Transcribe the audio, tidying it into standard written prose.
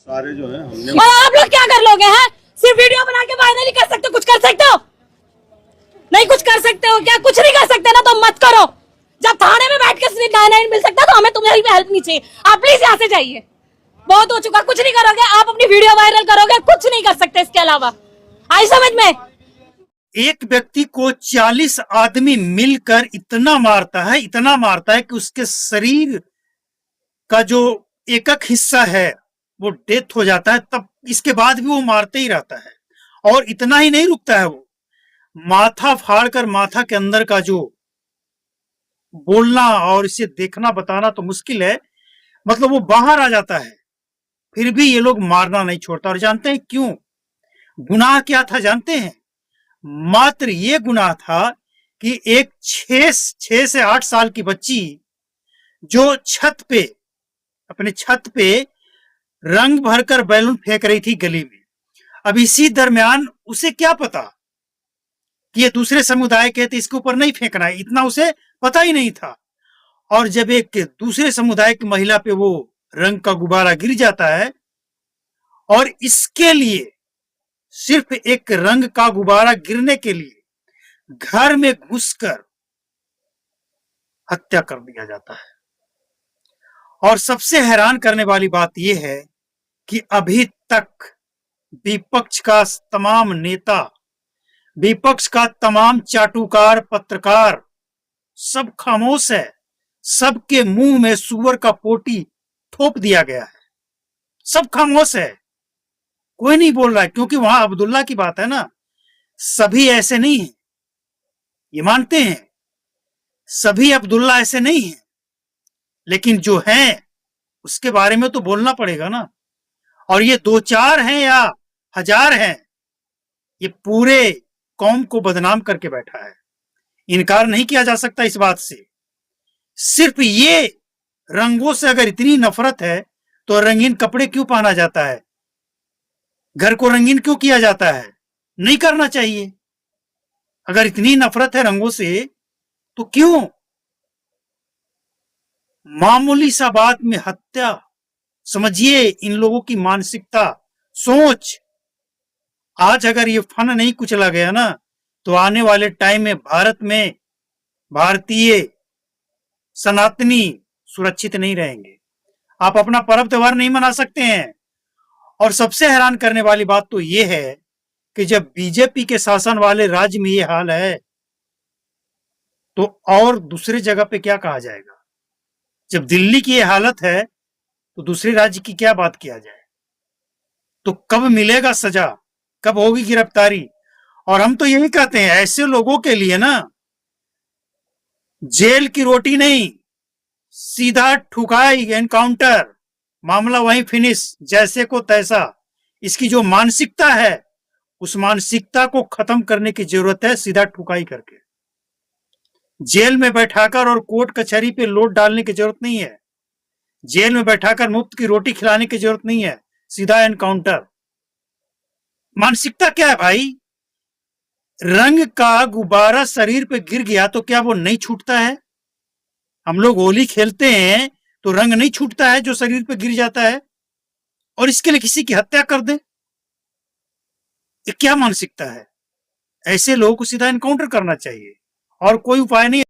सारे जो है हमने। और आप लोग क्या कर लोगे हैं? सिर्फ वीडियो बना के वायरल ही कर सकते हो? कुछ कर सकते हो? नहीं कुछ कर सकते हो क्या? कुछ नहीं कर सकते ना तो मत करो। जब थाने में बैठ के सिर्फ 999 मिल सकता है तो हमें तुम्हारी भी हेल्प नहीं चाहिए। आप प्लीज यहाँ से जाइए, बहुत हो चुका। कुछ नहीं करोगे आप, अपनी वीडियो वायरल करोगे, कुछ नहीं कर सकते इसके अलावा। आई समझ में? एक व्यक्ति को 40 आदमी मिलकर इतना मारता है कि उसके शरीर का जो एक हिस्सा है वो डेथ हो जाता है। तब इसके बाद भी वो मारते ही रहता है। और इतना ही नहीं रुकता है, वो माथा फाड़कर माथा के अंदर का जो बोलना और इसे देखना बताना तो मुश्किल है, मतलब वो बाहर आ जाता है। फिर भी ये लोग मारना नहीं छोड़ता। और जानते हैं क्यों? गुनाह क्या था जानते हैं? मात्र ये गुनाह था कि एक 6 से 8 साल की बच्ची जो अपने छत पे रंग भरकर बैलून फेंक रही थी गली में। अब इसी दरमियान उसे क्या पता कि ये दूसरे समुदाय के थे, इसके ऊपर नहीं फेंकना है, इतना उसे पता ही नहीं था। और जब एक दूसरे समुदाय की महिला पे वो रंग का गुब्बारा गिर जाता है और इसके लिए, सिर्फ एक रंग का गुब्बारा गिरने के लिए घर में घुसकर हत्या कर दिया जाता है। और सबसे हैरान करने वाली बात यह है कि अभी तक विपक्ष का तमाम नेता, विपक्ष का तमाम चाटुकार पत्रकार सब खामोश है। सबके मुंह में सुअर का पोटी थोप दिया गया है। सब खामोश है, कोई नहीं बोल रहा है, क्योंकि वहां अब्दुल्ला की बात है ना। सभी ऐसे नहीं है, ये मानते हैं, सभी अब्दुल्ला ऐसे नहीं है, लेकिन जो हैं उसके बारे में तो बोलना पड़ेगा ना। और ये 2-4 हैं या 1000 हैं, ये पूरे कौम को बदनाम करके बैठा है। इनकार नहीं किया जा सकता इस बात से। सिर्फ ये रंगों से अगर इतनी नफरत है तो रंगीन कपड़े क्यों पहना जाता है? घर को रंगीन क्यों किया जाता है? नहीं करना चाहिए। अगर इतनी नफरत है रंगों से तो क्यों? मामूली सा बात में हत्या। समझिए इन लोगों की मानसिकता, सोच। आज अगर ये फन नहीं कुचला गया ना तो आने वाले टाइम में भारत में भारतीय सनातनी सुरक्षित नहीं रहेंगे। आप अपना पर्व त्योहार नहीं मना सकते हैं। और सबसे हैरान करने वाली बात तो यह है कि जब बीजेपी के शासन वाले राज्य में यह हाल है तो और दूसरे जगह पे क्या कहा जाएगा? जब दिल्ली की यह हालत है तो दूसरे राज्य की क्या बात किया जाए? तो कब मिलेगा सजा, कब होगी गिरफ्तारी? और हम तो यही कहते हैं, ऐसे लोगों के लिए ना जेल की रोटी नहीं, सीधा ठुकाई, एनकाउंटर, मामला वहीं फिनिश, जैसे को तैसा। इसकी जो मानसिकता है उस मानसिकता को खत्म करने की जरूरत है, सीधा ठुकाई करके। जेल में बैठाकर और कोर्ट कचहरी पे लोड डालने की जरूरत नहीं है। जेल में बैठाकर मुफ्त की रोटी खिलाने की जरूरत नहीं है, सीधा एनकाउंटर। मानसिकता क्या है भाई? रंग का गुब्बारा शरीर पे गिर गया तो क्या वो नहीं छूटता है? हम लोग होली खेलते हैं तो रंग नहीं छूटता है जो शरीर पे गिर जाता है, और इसके लिए किसी की हत्या कर दें? ये क्या मानसिकता है? ऐसे लोगों को सीधा एनकाउंटर करना चाहिए, और कोई उपाय नहीं।